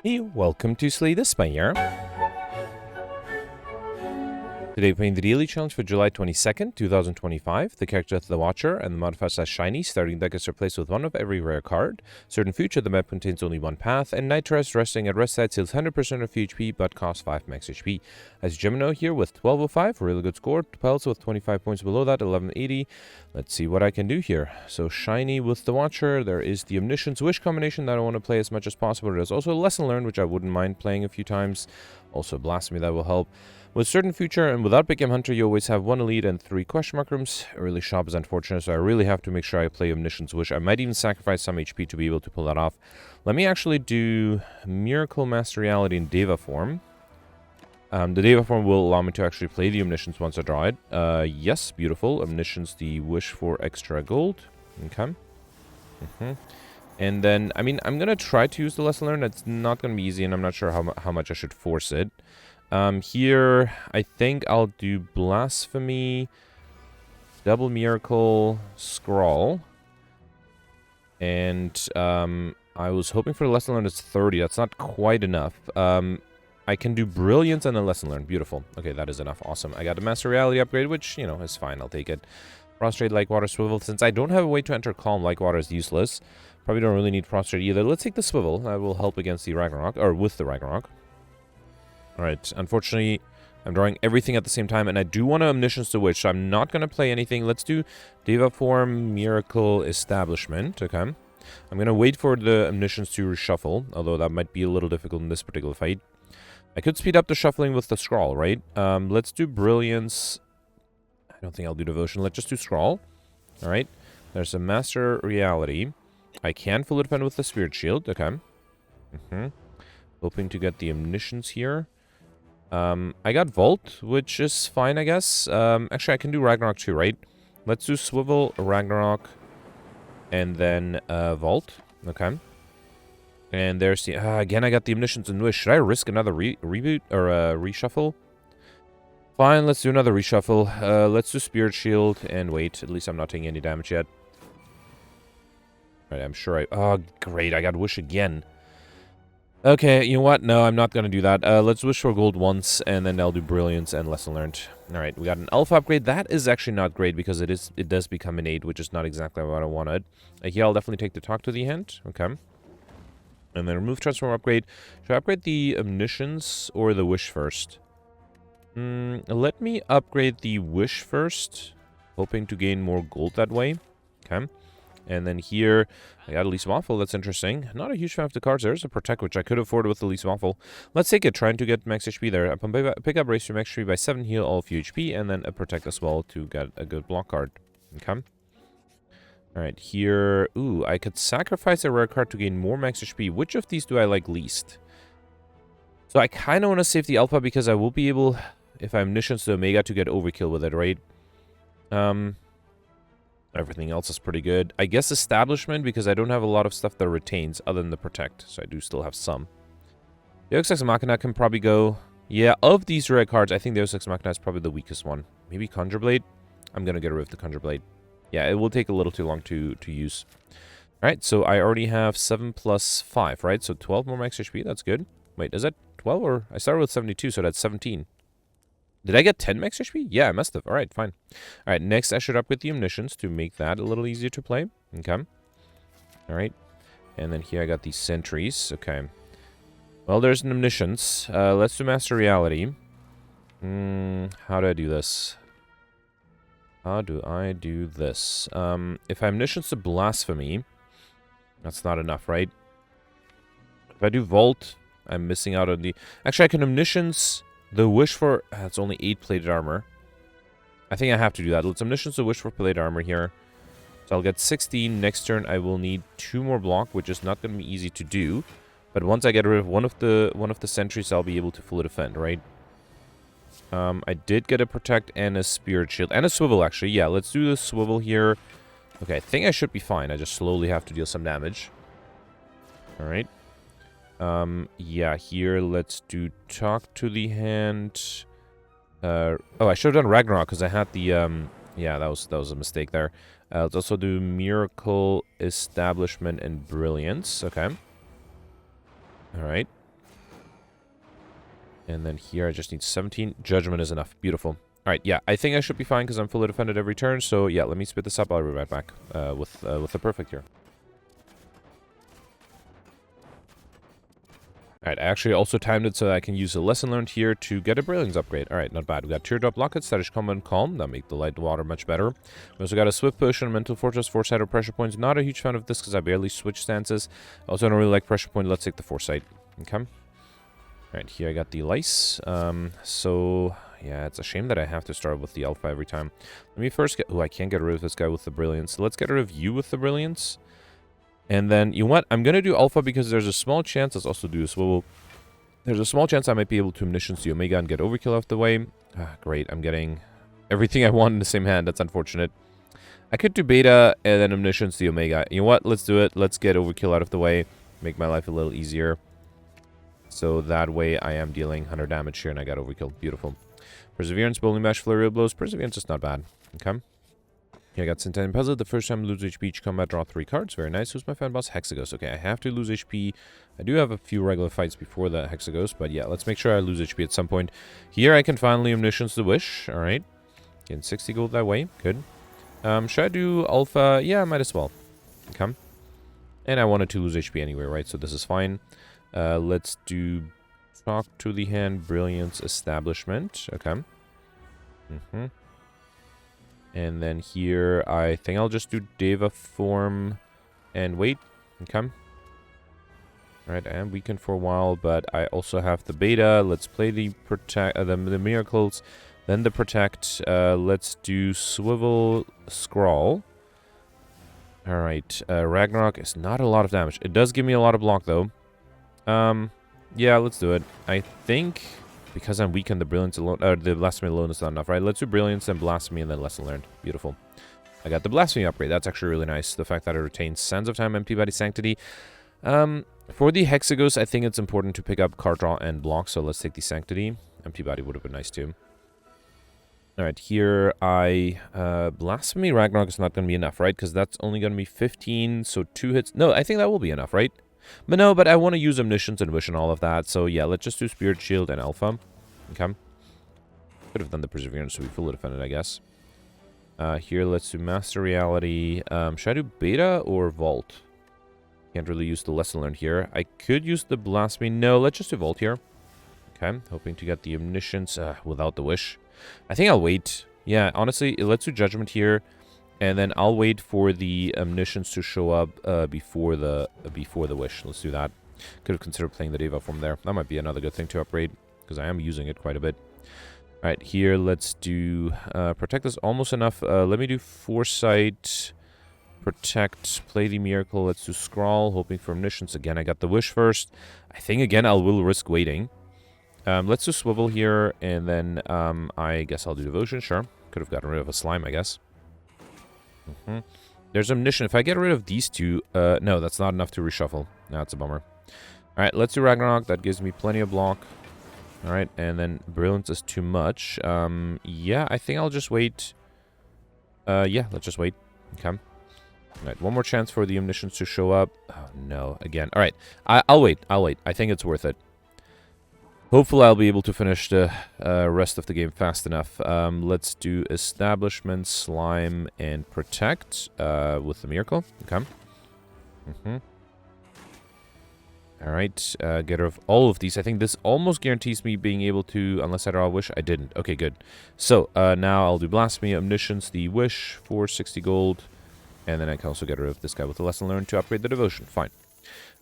Hey, welcome to Slay the Spire. Today playing the daily challenge for July 22nd, 2025. The character of the Watcher and the modifier slash shiny. Starting deck is replaced with one of every rare card. Certain future, the map contains only one path. And Nitrous resting at rest side deals 100% of HP but costs 5 max HP. As Gemino here with 1205, really good score. Pels with 25 points below that, 1180. Let's see what I can do here. So shiny with the Watcher. There is the Omniscience Wish combination that I want to play as much as possible. There's also a Lesson Learned, which I wouldn't mind playing a few times. Also Blasphemy that will help. With certain future and without Big M Hunter, you always have 1 elite and 3 question mark rooms. Early shop is unfortunate, so I really have to make sure I play Omniscience Wish. I might even sacrifice some HP to be able to pull that off. Let me actually do Miracle Master Reality in Deva form. The Deva form will allow me to actually play the Omniscience once I draw it. Yes, beautiful. Omniscience, the wish for extra gold. Okay. And then, I mean, I'm going to try to use the Lesson Learned. It's not going to be easy, and I'm not sure how much I should force it. Here, I think I'll do Blasphemy, Double Miracle, Scrawl. And, I was hoping for the Lesson Learned is 30. That's not quite enough. I can do Brilliance and a Lesson Learned. Beautiful. Okay, that is enough. Awesome. I got a Master Reality upgrade, which, you know, is fine. I'll take it. Prostrate, Like Water, Swivel. Since I don't have a way to enter Calm, Like Water is useless. Probably don't really need Prostrate either. Let's take the Swivel. That will help against the Ragnarok, or with the Ragnarok. Alright, unfortunately, I'm drawing everything at the same time, and I do want to Omniscience the Witch, so I'm not going to play anything. Let's do Deva Form, Miracle, Establishment, okay? I'm going to wait for the Omniscience to reshuffle, although that might be a little difficult in this particular fight. I could speed up the shuffling with the Scrawl, right? Let's do Brilliance. I don't think I'll do Devotion. Let's just do Scrawl. Alright, there's a Master Reality. I can full defend with the Spirit Shield, okay? Hoping to get the Omniscience here. I got Vault, which is fine, I guess. Actually, I can do Ragnarok too, right? Let's do Swivel, Ragnarok, and then Vault. Okay. And there's the... again, I got the Omniscience and Wish. Should I risk another reboot or reshuffle? Fine, let's do another reshuffle. Let's do Spirit Shield and wait. At least I'm not taking any damage yet. Alright, I'm sure I... Oh, great. I got Wish again. Okay, you know what? No, I'm not going to do that. Let's wish for gold once, and then I'll do Brilliance and Lesson Learned. Alright, we got an Alpha upgrade. That is actually not great, because it does become an 8, which is not exactly what I wanted. Here, I'll definitely take the Talk to the Hand. Okay. And then remove Transform upgrade. Should I upgrade the Omniscience or the Wish first? Let me upgrade the Wish first, hoping to gain more gold that way. Okay. And then here, I got a Least Waffle. That's interesting. Not a huge fan of the cards. There's a Protect, which I could afford with the Least Waffle. Let's take it, trying to get max HP there. Pick up, raise your max HP by 7, heal all of your HP, and then a Protect as well to get a good block card. Okay. Alright, here... Ooh, I could sacrifice a rare card to gain more max HP. Which of these do I like least? So I kind of want to save the Alpha because I will be able, if I Omniscience the Omega, to get Overkill with it, right? Everything else is pretty good. I guess Establishment, because I don't have a lot of stuff that retains other than the Protect. So I do still have some. Deus Ex Machina can probably go... Yeah, of these rare cards, I think Deus Ex Machina is probably the weakest one. Maybe Conjure Blade? I'm going to get rid of the Conjure Blade. Yeah, it will take a little too long to use. Alright, so I already have 7 plus 5, right? So 12 more max HP, that's good. Wait, is that 12 or... I started with 72, so that's 17. Did I get 10 max HP? Yeah, I must have. Alright, fine. Alright, next I should upgrade the Omniscience to make that a little easier to play. Okay. Alright. And then here I got these Sentries. Okay. Well, there's an Omniscience. Let's do Master Reality. How do I do this? How do I do this? If I Omniscience to Blasphemy, that's not enough, right? If I do Vault, I'm missing out on the... Actually, I can Omniscience... The wish for... it's only 8 plated armor. I think I have to do that. Let's Omniscience the wish for plated armor here. So I'll get 16. Next turn, I will need 2 more block, which is not going to be easy to do. But once I get rid of one of the sentries, I'll be able to fully defend, right? I did get a Protect and a Spirit Shield. And a Swivel, actually. Yeah, let's do the Swivel here. Okay, I think I should be fine. I just slowly have to deal some damage. Alright. Yeah, here, let's do Talk to the Hand. Oh, I should have done Ragnarok, because I had the, yeah, that was a mistake there. Let's also do Miracle, Establishment, and Brilliance. Okay. Alright. And then here I just need 17. Judgment is enough. Beautiful. Alright, yeah, I think I should be fine because I'm fully defended every turn. So yeah, let me spit this up. I'll be right back with the perfect here. Alright, I actually also timed it so I can use a lesson learned here to get a brilliance upgrade. Alright, not bad. We got teardrop lockets, status combat and calm. That make the light water much better. We also got a swift potion, mental fortress, foresight or pressure points. Not a huge fan of this because I barely switch stances. Also don't really like pressure point. Let's take the foresight. Okay. Alright, here I got the lice. So yeah, it's a shame that I have to start with the alpha every time. Let me first get... Oh, I can't get rid of this guy with the brilliance. So let's get rid of you with the brilliance. And then, you know what? I'm going to do alpha because there's a small chance. Let's also do a swivel. There's a small chance I might be able to omniscience the omega and get overkill out of the way. Ah, great. I'm getting everything I want in the same hand. That's unfortunate. I could do beta and then omniscience the omega. You know what? Let's do it. Let's get overkill out of the way. Make my life a little easier. So that way I am dealing 100 damage here and I got overkill. Beautiful. Perseverance, bowling bash, flurry of blows. Perseverance is not bad. Okay. Here I got Centennial Puzzle. The first time I lose HP each combat, draw 3 cards. Very nice. Who's my fan boss? Hexaghost. Okay, I have to lose HP. I do have a few regular fights before the Hexaghost, but yeah, let's make sure I lose HP at some point. Here I can finally omniscience the wish. Alright. Getting 60 gold that way. Good. Should I do alpha? Yeah, I might as well. Okay. And I wanted to lose HP anyway, right? So this is fine. Let's do talk to the hand, brilliance, establishment. Okay. And then here, I think I'll just do Deva form and wait. Okay. Alright, I am weakened for a while, but I also have the beta. Let's play the protect, the miracles, then the protect. Let's do swivel scrawl. Alright, Ragnarok is not a lot of damage. It does give me a lot of block though. Yeah, let's do it. I think because I'm weakened, the brilliance alone, the blasphemy alone is not enough, right? Let's do brilliance and blasphemy and then lesson learned. Beautiful. I got the blasphemy upgrade. That's actually really nice. The fact that it retains Sands of Time and Peabody Sanctity. For the Hexaghost, I think it's important to pick up card draw and block. So let's take the Sanctity. And Peabody would have been nice too. Alright, here blasphemy Ragnarok is not going to be enough, right? Because that's only going to be 15, so 2 hits. No, I think that will be enough, right? But no, but I want to use Omniscience and Wish and all of that. So yeah, let's just do Spirit Shield and Alpha. Okay. Could have done the Perseverance so we fully defended, I guess. Here, let's do Master Reality. Should I do Beta or Vault? Can't really use the Lesson Learned here. I could use the Blasphemy. No, let's just do Vault here. Okay, hoping to get the Omniscience without the Wish. I think I'll wait. Yeah, honestly, let's do Judgment here. And then I'll wait for the Omniscience to show up before the Wish. Let's do that. Could have considered playing the Deva form there. That might be another good thing to upgrade, because I am using it quite a bit. Alright, here let's do... Protect is almost enough. Let me do Foresight, Protect, play the Miracle. Let's do Scrawl, hoping for Omniscience. Again, I got the Wish first. I think, again, I will risk waiting. Let's do Swivel here, and then I guess I'll do Devotion. Sure. Could have gotten rid of a Slime, I guess. There's Omniscient. If I get rid of these two... no, that's not enough to reshuffle. No, that's a bummer. Alright, let's do Ragnarok. That gives me plenty of block. Alright, and then Brilliance is too much. Yeah, I think I'll just wait. Yeah, let's just wait. Okay. Alright, one more chance for the Omniscience to show up. Oh, no. Again. Alright, I'll wait. I'll wait. I think it's worth it. Hopefully I'll be able to finish the rest of the game fast enough. Let's do Establishment, Slime, and Protect with the Miracle. Okay. Alright, get rid of all of these. I think this almost guarantees me being able to, unless I draw a Wish. I didn't. Okay, good. So, now I'll do Blasphemy, Omniscience, the Wish for 60 gold. And then I can also get rid of this guy with the Lesson Learned to upgrade the Devotion. Fine.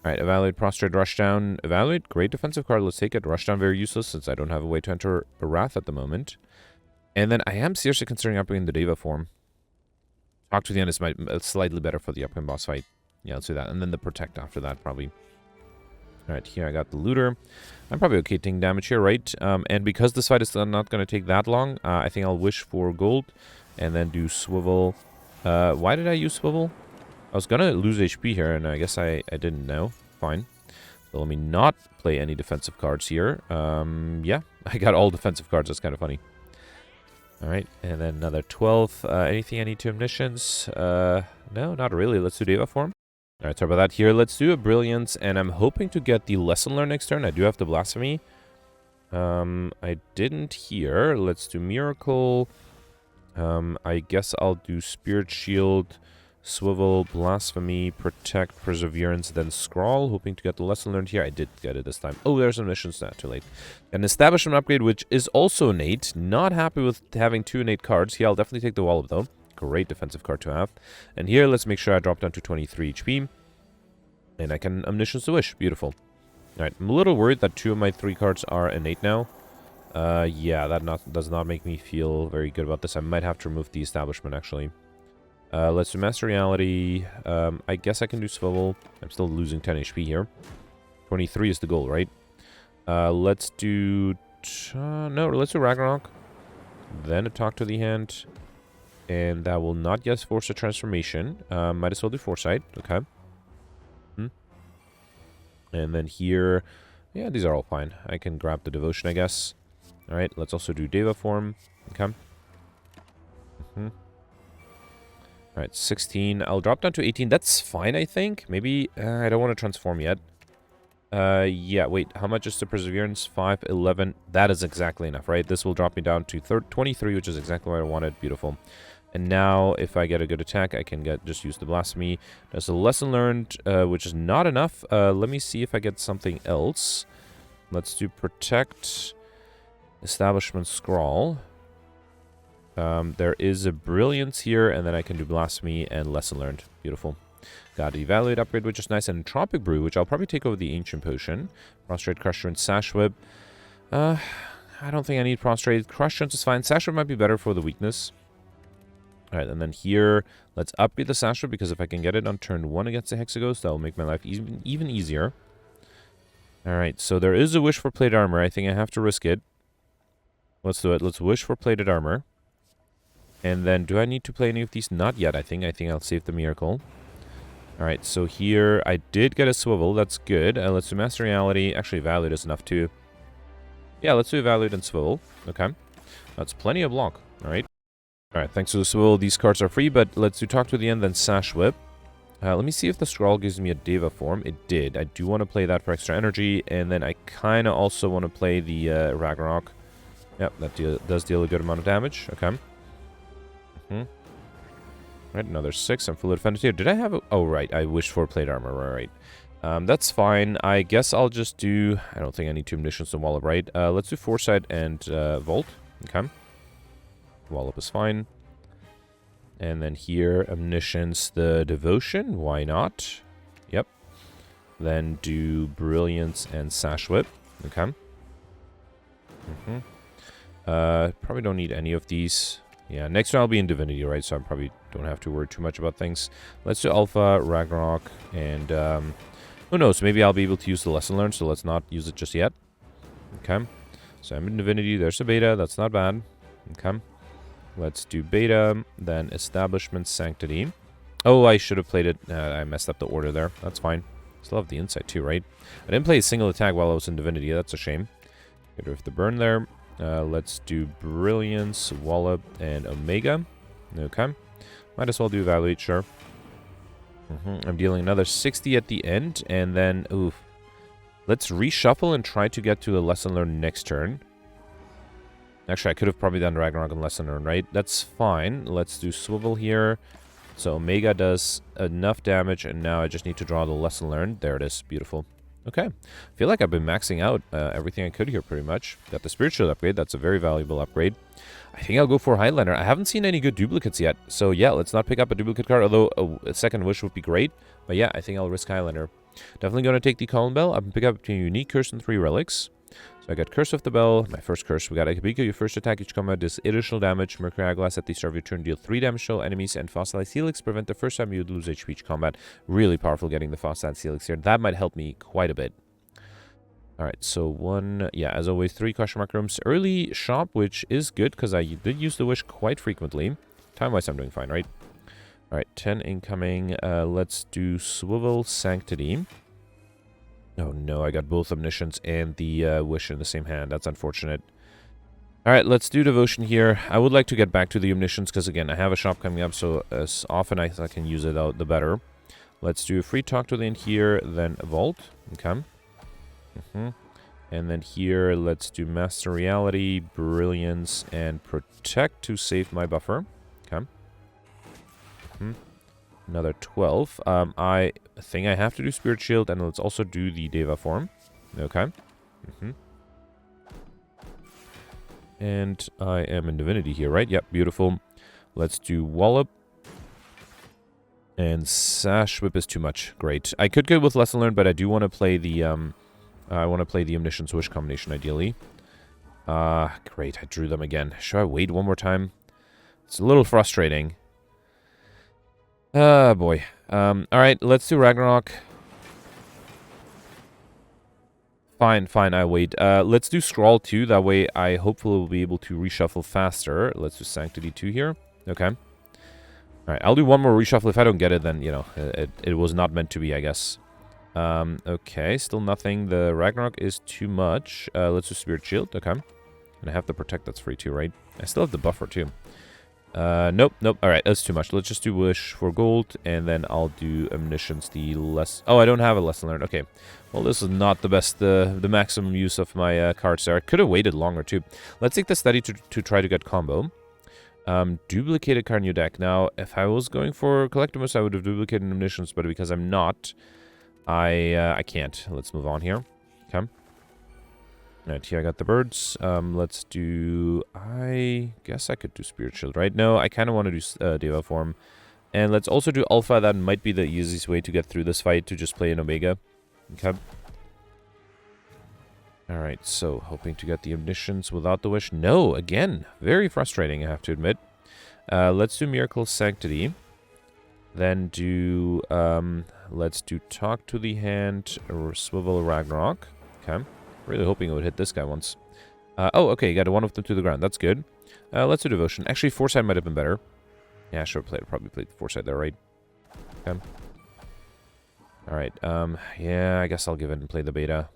Alright, Evaluate, Prostrate, Rushdown. Evaluate, great defensive card. Let's take it. Rushdown, very useless since I don't have a way to enter a Wrath at the moment. And then I am seriously considering upgrading the Deva form. Talk to the End is slightly better for the upcoming boss fight. Yeah, let's do that. And then the Protect after that, probably. Alright, here I got the Looter. I'm probably okay taking damage here, right? And because this fight is not going to take that long, I think I'll Wish for gold. And then do Swivel. Why did I use Swivel? I was gonna lose HP here, and I guess I didn't know. Fine. So let me not play any defensive cards here. Yeah, I got all defensive cards. That's kind of funny. Alright, and then another 12. Anything I need to Omniscience? No, not really. Let's do Deva form. Alright, sorry about that. Here, let's do a Brilliance, and I'm hoping to get the Lesson Learned next turn. I do have the Blasphemy. I didn't hear. Let's do Miracle. I guess I'll do Spirit Shield, Swivel, Blasphemy, Protect, Perseverance, then Scrawl, hoping to get the lesson learned here. I did get it this time. Oh, there's some missions. Not too late. An Establishment upgrade, which is also innate. Not happy with having 2 innate cards. Here, I'll definitely take the Wallop, though. Great defensive card to have. And here, let's make sure I drop down to 23 HP. And I can Omniscience the Wish. Beautiful. Alright, I'm a little worried that 2 of my 3 cards are innate now. Yeah, that does not make me feel very good about this. I might have to remove the Establishment, actually. Let's do Master Reality. I guess I can do Swivel. I'm still losing 10 HP here. 23 is the goal, right? Let's do... no, let's do Ragnarok. Then a Talk to the Hand. And that will not yet force a transformation. Might as well do Foresight. Okay. And then here... yeah, these are all fine. I can grab the Devotion, I guess. Alright, let's also do Deva Form. Okay. Alright, 16. I'll drop down to 18. That's fine, I think. Maybe... I don't want to transform yet. Yeah, wait. How much is the Perseverance? 5, 11. That is exactly enough, right? This will drop me down to 23, which is exactly what I wanted. Beautiful. And now, if I get a good attack, I can just use the Blasphemy. There's a Lesson Learned, which is not enough. Let me see if I get something else. Let's do Protect, Establishment, Scrawl. There is a Brilliance here, and then I can do Blasphemy and Lesson Learned. Beautiful. Got Evaluate Upgrade, which is nice, and Entropic Brew, which I'll probably take over the Ancient Potion. Prostrate, Crusher, and Sash Whip. I don't think I need Prostrate. Crusher is fine. Sash Whip might be better for the weakness. Alright, and then here, let's upgrade the Sash Whip, because if I can get it on turn 1 against the Hexaghost, that will make my life even easier. Alright, so there is a Wish for Plated Armor. I think I have to risk it. Let's do it. Let's wish for Plated Armor. And then, do I need to play any of these? Not yet, I think. I think I'll save the Miracle. Alright, so here, I did get a Swivel. That's good. Let's do Master Reality. Actually, Evaluate is enough, too. Yeah, let's do Evaluate and Swivel. Okay. That's plenty of block. Alright. Alright, thanks to the Swivel, these cards are free, but let's do Talk to the End, then Sash Whip. Let me see if the Scrawl gives me a Deva form. It did. I do want to play that for extra energy, and then I kind of also want to play the Ragnarok. Yep, that does deal a good amount of damage. Okay. Right, another 6. I'm fully defended here. Did I have a... oh, right. I wished for plate armor. Right. That's fine. I guess I'll just do... I don't think I need 2 Omniscience to Wallop, right? Let's do Foresight and Vault. Okay. Wallop is fine. And then here, Omniscience, the Devotion. Why not? Yep. Then do Brilliance and Sash Whip. Okay. Probably don't need any of these. Yeah, next one I'll be in Divinity, right? So I probably don't have to worry too much about things. Let's do Alpha, Ragnarok, and who knows? Maybe I'll be able to use the Lesson Learned, so let's not use it just yet. Okay. So I'm in Divinity. There's a Beta. That's not bad. Okay. Let's do Beta, then Establishment, Sanctity. Oh, I should have played it. I messed up the order there. That's fine. Still have the Insight too, right? I didn't play a single attack while I was in Divinity. That's a shame. Get rid of the burn there. Let's do Brilliance, Wallop, and Omega. Okay. Might as well do Evaluate, sure. I'm dealing another 60 at the end, and then, oof. Let's reshuffle and try to get to a Lesson Learned next turn. Actually, I could have probably done Ragnarok and Lesson Learned, right? That's fine. Let's do Swivel here. So Omega does enough damage, and now I just need to draw the Lesson Learned. There it is. Beautiful. Okay. I feel like I've been maxing out everything I could here, pretty much. Got the Spiritual upgrade. That's a very valuable upgrade. I think I'll go for Highlander. I haven't seen any good duplicates yet. So, yeah, let's not pick up a duplicate card, although a second wish would be great. But, yeah, I think I'll risk Highlander. Definitely going to take the Column Bell. I'm going to pick up a unique curse and 3 relics. So I got Curse of the Bell, my first curse. We got Akabika, your first attack each combat does additional damage. Mercury Eyeglass at the start of your turn, deal 3 damage to all enemies, and Fossilized Helix prevent the first time you would lose HP each combat. Really powerful getting the Fossilized Helix here. That might help me quite a bit. Alright, so 1, yeah, as always, 3 question mark rooms. Early shop, which is good, because I did use the wish quite frequently. Time-wise, I'm doing fine, right? Alright, 10 incoming. Let's do Swivel, Sanctity. Oh no, I got both Omniscience and the Wish in the same hand. That's unfortunate. Alright, let's do Devotion here. I would like to get back to the Omniscience, because again, I have a shop coming up, so as often as I can use it out, the better. Let's do a free Talk to the End here, then Vault. Okay. And then here, let's do Master Reality, Brilliance, and Protect to save my buffer. Okay. Another 12. I think I have to do Spirit Shield, and let's also do the Deva form. Okay. And I am in Divinity here, right? Yep, beautiful. Let's do Wallop. And Sash Whip is too much. Great. I could go with Lesson Learned, but I do want to play the I want to play the Omniscience Wish combination ideally. Great. I drew them again. Should I wait one more time? It's a little frustrating. Boy. Alright, let's do Ragnarok. Fine, I wait. Let's do Scrawl 2. That way I hopefully will be able to reshuffle faster. Let's do Sanctity 2 here. Okay. Alright, I'll do one more reshuffle. If I don't get it, then, you know, it was not meant to be, I guess. Okay, still nothing. The Ragnarok is too much. Let's do Spirit Shield. Okay. And I have the Protect, that's free too, right? I still have the buffer too. Nope. Alright, that's too much. Let's just do Wish for gold, and then I'll do Omniscience, the less... Oh, I don't have a Lesson Learned. Okay. Well, this is not the best, the maximum use of my cards there. I could have waited longer too. Let's take the Study to try to get combo. Duplicated card in your deck. Now, if I was going for Collectivist, I would have duplicated Omniscience, but because I'm not, I can't. Let's move on here. Okay. Alright, here I got the birds. Let's do... I guess I could do Spirit Shield, right? No, I kind of want to do Deva form. And let's also do Alpha. That might be the easiest way to get through this fight, to just play an Omega. Okay. Alright, so hoping to get the Omniscience without the Wish. No, again, very frustrating, I have to admit. Let's do Miracle Sanctity. Then do... let's do Talk to the Hand, or Swivel Ragnarok. Okay. Really hoping it would hit this guy once. Oh, okay, you got one of them to the ground. That's good. Let's do Devotion. Actually, Foresight might have been better. Yeah, I should have probably played Foresight there, right? Okay. Alright, yeah, I guess I'll give it and play the Beta.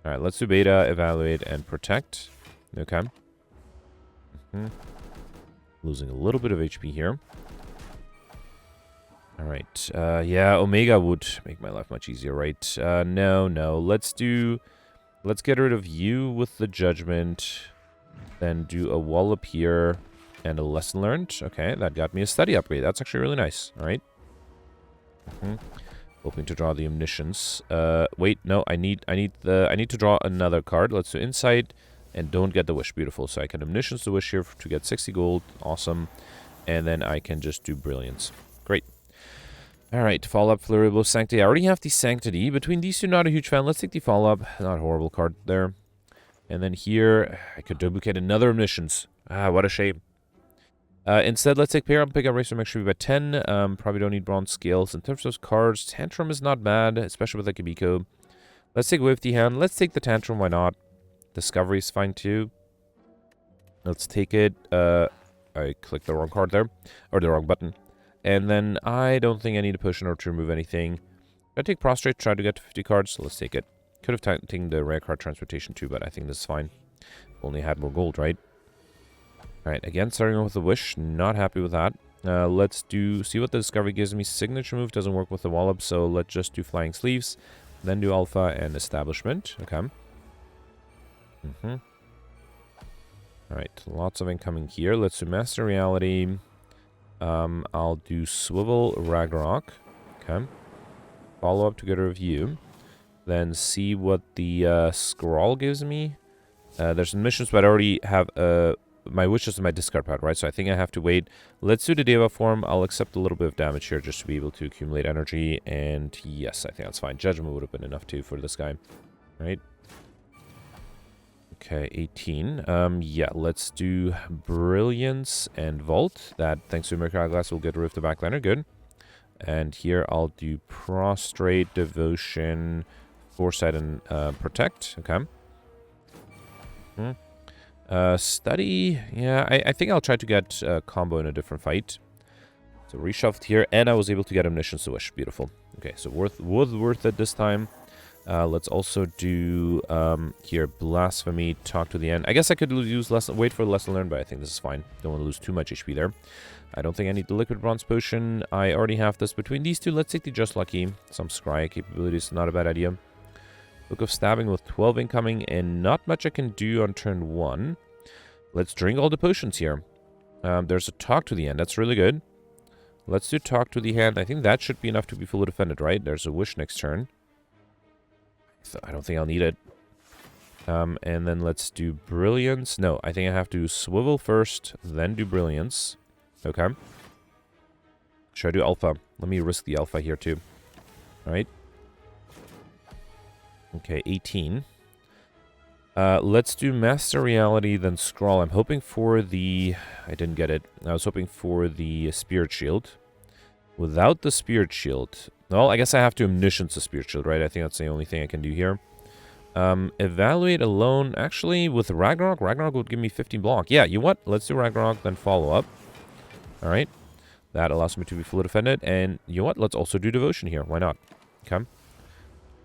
Alright, let's do Beta, Evaluate, and Protect. Okay. Losing a little bit of HP here. Alright, yeah, Omega would make my life much easier, right? No. Let's get rid of you with the Judgment. Then do a Wallop here and a Lesson Learned. Okay, that got me a Study upgrade. That's actually really nice. Alright. Hoping to draw the Omniscience. Wait, no, I need to draw another card. Let's do Insight and don't get the Wish. Beautiful. So I can Omniscience the Wish here to get 60 gold. Awesome. And then I can just do Brilliance. Great. Alright, Follow-Up, Flurry Blow, Sanctity. I already have the Sanctity. Between these two, not a huge fan. Let's take the Follow-Up. Not a horrible card there. And then here, I could duplicate another Omniscience. Ah, what a shame. Instead, let's take Pair Up, pick up Racer, make sure we bet 10. Probably don't need Bronze Scales. In terms of cards, Tantrum is not bad, especially with the Kimiko. Let's take Wavy Hand. Let's take the Tantrum, why not? Discovery is fine too. Let's take it. I clicked the wrong card there. Or the wrong button. And then I don't think I need to push in order to remove anything. I take Prostrate, try to get to 50 cards, so let's take it. Could have taken the rare card Transportation too, but I think this is fine. Only had more gold, right? Alright, again, starting off with the Wish. Not happy with that. Let's see what the Discovery gives me. Signature move doesn't work with the Wallop, so let's just do Flying Sleeves. Then do Alpha and Establishment. Okay. Alright, lots of incoming here. Let's do Master Reality. I'll do Swivel Ragnarok. Okay. Follow up to get a review. Then see what the Scrawl gives me. There's some missions, but I already have my wishes in my discard pad, right? So I think I have to wait. Let's do the Deva form. I'll accept a little bit of damage here just to be able to accumulate energy. And yes, I think that's fine. Judgment would have been enough too for this guy. Right? Okay, 18. Yeah, let's do Brilliance and Vault. That, thanks to Mercury Glass, will get rid of the backliner. Good. And here I'll do Prostrate, Devotion, Foresight, and Protect. Okay. Study. Yeah, I think I'll try to get combo in a different fight. So reshuffled here, and I was able to get Omniscience to Wish. Beautiful. Okay, so worth it this time. Let's also do here Blasphemy, Talk to the End. I guess I could wait for the Lesson Learned, but I think this is fine. Don't want to lose too much HP there. I don't think I need the Liquid Bronze Potion. I already have this. Between these two, let's take the Just Lucky. Some Scry capabilities, not a bad idea. Book of Stabbing with 12 incoming, and not much I can do on turn 1. Let's drink all the potions here. There's a Talk to the End. That's really good. Let's do Talk to the Hand. I think that should be enough to be fully defended, right? There's a Wish next turn. So I don't think I'll need it. And then let's do Brilliance. No, I think I have to Swivel first, then do Brilliance. Okay. Should I do Alpha? Let me risk the Alpha here, too. Alright. Okay, 18. Let's do Master Reality, then Scroll. I'm hoping for the... I didn't get it. I was hoping for the Spirit Shield. Without the Spirit Shield... Well, I guess I have to Omniscience the Spirit Shield, right? I think that's the only thing I can do here. Evaluate alone. Actually, with Ragnarok, Ragnarok would give me 15 block. Yeah, you know what? Let's do Ragnarok, then follow up. Alright. That allows me to be fully defended. And you know what? Let's also do Devotion here. Why not? Okay.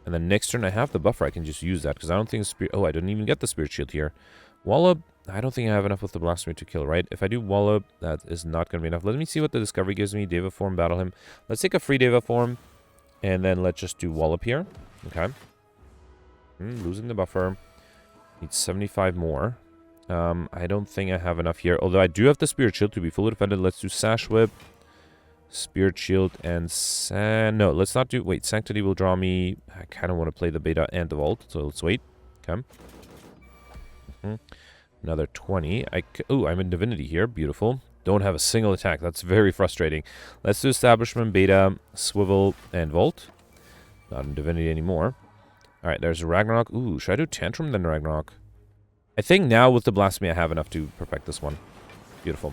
And then next turn I have the buffer. I can just use that because I don't think Spirit... Oh, I didn't even get the Spirit Shield here. Wallop. I don't think I have enough with the Blasphemy to kill, right? If I do Wallop, that is not going to be enough. Let me see what the Discovery gives me. Deva Form, Battle Him. Let's take a free Deva Form. And then let's just do Wallop here. Okay. Losing the buffer. Need 75 more. I don't think I have enough here. Although I do have the Spirit Shield to be fully defended. Let's do Sash Whip. Spirit Shield and... No, let's not do... Wait, Sanctity will draw me... I kind of want to play the Beta and the Vault, so let's wait. Okay. Another 20. Oh, I'm in Divinity here. Beautiful. Don't have a single attack. That's very frustrating. Let's do Establishment, Beta, Swivel, and Vault. Not in Divinity anymore. Alright, there's Ragnarok. Ooh, should I do Tantrum then Ragnarok? I think now with the Blasphemy I have enough to perfect this one. Beautiful.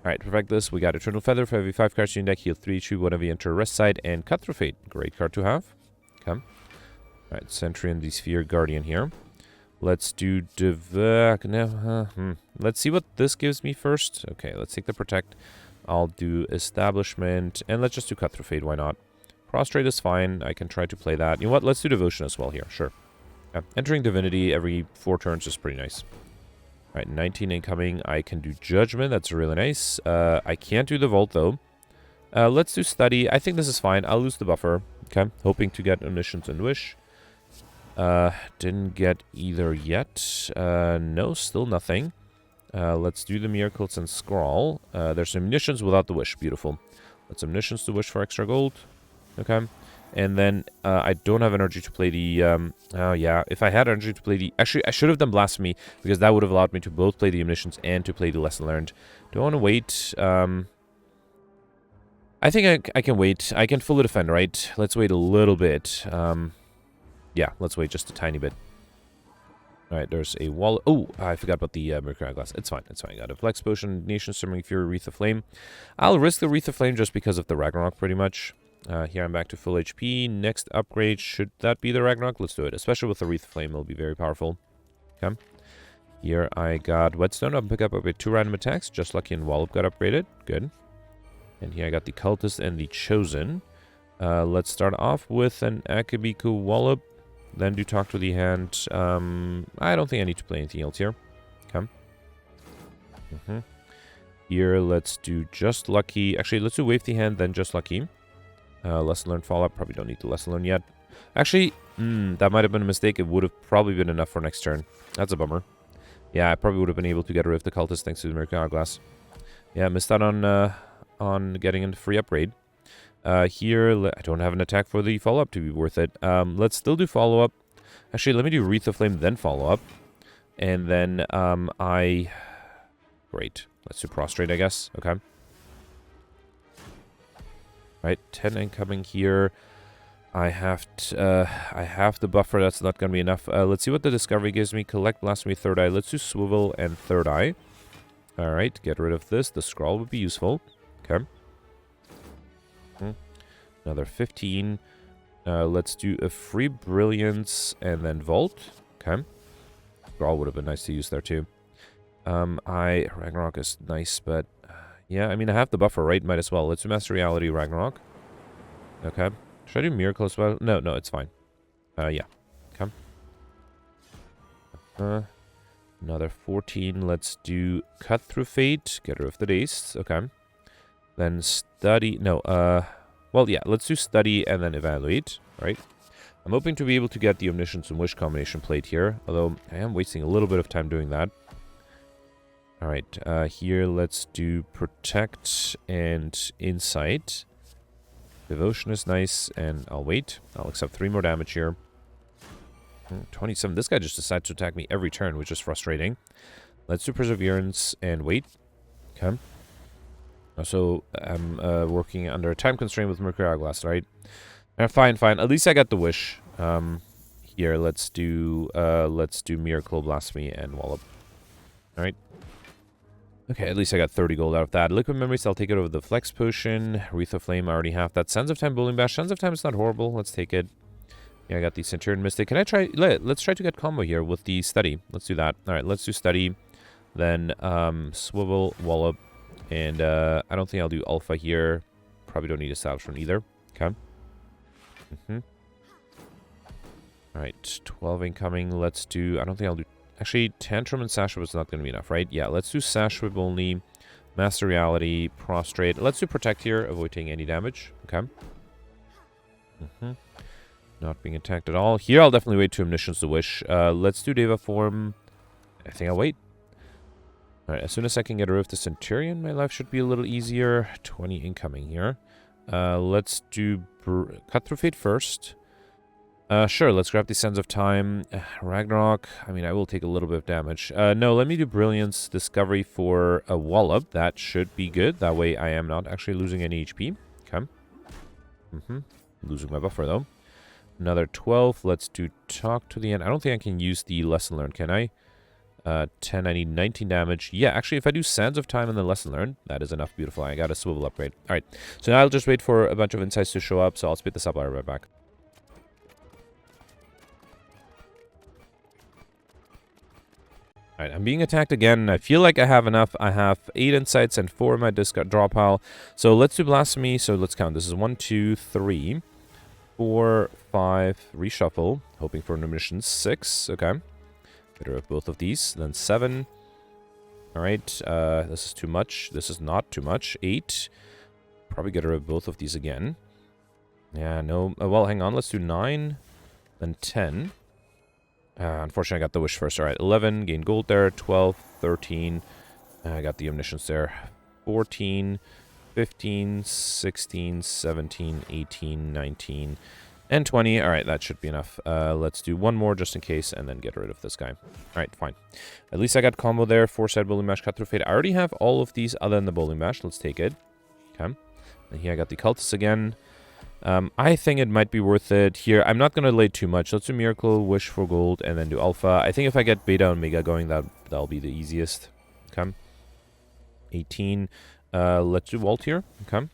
Alright, perfect this. We got Eternal Feather for every 5 cards in your deck. Heal 3, choose whenever you enter a rest side. And Cut Through Fate. Great card to have. Okay. Alright, Sentry and the Sphere Guardian here. Let's do Let's see what this gives me first. Okay, let's take the Protect. I'll do Establishment. And let's just do Cut Through Fate. Why not? Prostrate is fine. I can try to play that. You know what? Let's do Devotion as well here. Sure. Yeah. Entering Divinity every 4 turns is pretty nice. Alright, 19 incoming. I can do Judgment. That's really nice. I can't do the Vault, though. Let's do Study. I think this is fine. I'll lose the buffer. Okay. Hoping to get Omniscience and Wish. Didn't get either yet. No, still nothing. Let's do the Miracles and Scrawl. There's Omniscience without the Wish. Beautiful. Let's Omniscience the Wish for extra gold. Okay. And then I don't have energy to play the... oh, yeah. If I had energy to play the... Actually, I should have done Blasphemy, because that would have allowed me to both play the Omniscience and to play the Lesson Learned. Do I want to wait? I think I can wait. I can fully defend, right? Let's wait a little bit. Yeah, let's wait just a tiny bit. Alright, there's a wall... Oh, I forgot about the Mercury Glass. It's fine, it's fine. Got a Flex Potion, Nation, Summoning Fury, Wreath of Flame. I'll risk the Wreath of Flame just because of the Ragnarok, pretty much. Here I'm back to full HP. Next upgrade, should that be the Ragnarok? Let's do it. Especially with the Wreath of Flame, it'll be very powerful. Okay. Here I got Whetstone. I'll pick up 2 random attacks. Just Lucky and Wallop got upgraded. Good. And here I got the Cultist and the Chosen. Let's start off with an Akabiko Wallop. Then do Talk to the Hand. I don't think I need to play anything else here. Okay. Here, let's do Just Lucky. Actually, let's do Wave the Hand, then Just Lucky. Lesson Learned Fallout. Probably don't need the Lesson Learned yet. Actually, that might have been a mistake. It would have probably been enough for next turn. That's a bummer. Yeah, I probably would have been able to get rid of the Cultist thanks to the American Hourglass. Yeah, missed out on getting a free upgrade. Here, I don't have an attack for the follow-up to be worth it. Let's still do follow-up. Actually, let me do Wreath of Flame, then follow-up. And then, Great. Let's do Prostrate, I guess. Okay. Right, 10 incoming here. I have the buffer. That's not going to be enough. Let's see what the Discovery gives me. Collect Blasphemy, Third Eye. Let's do Swivel and Third Eye. Alright, get rid of this. The Scroll would be useful. Okay. Another 15. Let's do a free Brilliance and then Vault. Okay. Scroll would have been nice to use there too. Ragnarok is nice, but... yeah, I mean, I have the buffer, right? Might as well. Let's do Master Reality Ragnarok. Okay. Should I do Miracle as well? No, it's fine. Yeah. Okay. Another 14. Let's do Cut Through Fate. Get rid of the Daze. Okay. Then Study. No, well, yeah. Let's do Study and then Evaluate. Right? I'm hoping to be able to get the Omniscience and Wish combination played here, although I am wasting a little bit of time doing that. Alright, here let's do Protect and Insight. Devotion is nice, and I'll wait. I'll accept 3 more damage here. 27. This guy just decided to attack me every turn, which is frustrating. Let's do Perseverance and wait. Okay. So, I'm working under a time constraint with Mercury Hourglass, right? Fine. At least I got the wish. Here, let's do Miracle, Blasphemy, and Wallop. Alright. Okay, at least I got 30 gold out of that. Liquid Memories, I'll take it over the Flex Potion. Wreath of Flame, I already have that. Sands of Time, Bowling Bash. Sands of Time is not horrible. Let's take it. Yeah, I got the Centurion Mystic. Can I try... Let's try to get combo here with the Study. Let's do that. Alright, let's do Study. Then, Swivel, Wallop. And, I don't think I'll do Alpha here. Probably don't need Establishment either. Okay. Alright, 12 incoming. Let's do... I don't think I'll do... Actually, Tantrum and Sash Whip is not going to be enough, right? Yeah, let's do Sash Whip only. Master Reality, Prostrate. Let's do Protect here, avoid taking any damage. Okay. Not being attacked at all. Here, I'll definitely wait to Omniscience the Wish. Let's do Deva Form. I think I'll wait. Alright, as soon as I can get rid of the Centurion, my life should be a little easier. 20 incoming here. Let's do Cut Through Fate first. Sure, let's grab the Sands of Time. Ragnarok, I mean, I will take a little bit of damage. No, let me do Brilliance Discovery for a Wallop. That should be good. That way I am not actually losing any HP. Okay. Losing my buffer, though. Another 12. Let's do Talk to the End. I don't think I can use the Lesson Learned, can I? 10, I need 19 damage. Yeah, actually, if I do Sands of Time and the Lesson Learned, that is enough. Beautiful. I got a Swivel upgrade. Alright, so now I'll just wait for a bunch of insights to show up, so I'll spit this up. I'll be right back. Alright, I'm being attacked again. I feel like I have enough. I have 8 insights and 4 in my discard draw pile. So let's do Blasphemy. So let's count. This is 1, 2, 3, 4, 5. Reshuffle. Hoping for an Omniscience. 6. Okay. Get rid of both of these. Then 7. Alright. This is too much. This is not too much. 8. Probably get rid of both of these again. Yeah, no. Well, hang on. Let's do 9. Then 10. Unfortunately, I got the wish first. Alright, 11, gain gold there. 12, 13. I got the Omniscience there. 14, 15, 16, 17, 18, 19, and 20. Alright, that should be enough. Let's do one more just in case, and then get rid of this guy. Alright, fine. At least I got combo there. 4-side Bowling Bash, Cut Through Fate. I already have all of these other than the Bowling Bash. Let's take it. Okay. And here I got the Cultists again. I think it might be worth it here. I'm not going to lay too much. Let's do Miracle, Wish for Gold, and then do Alpha. I think if I get Beta and Mega going, that'll be the easiest. Okay. 18. Let's do Vault here. Okay.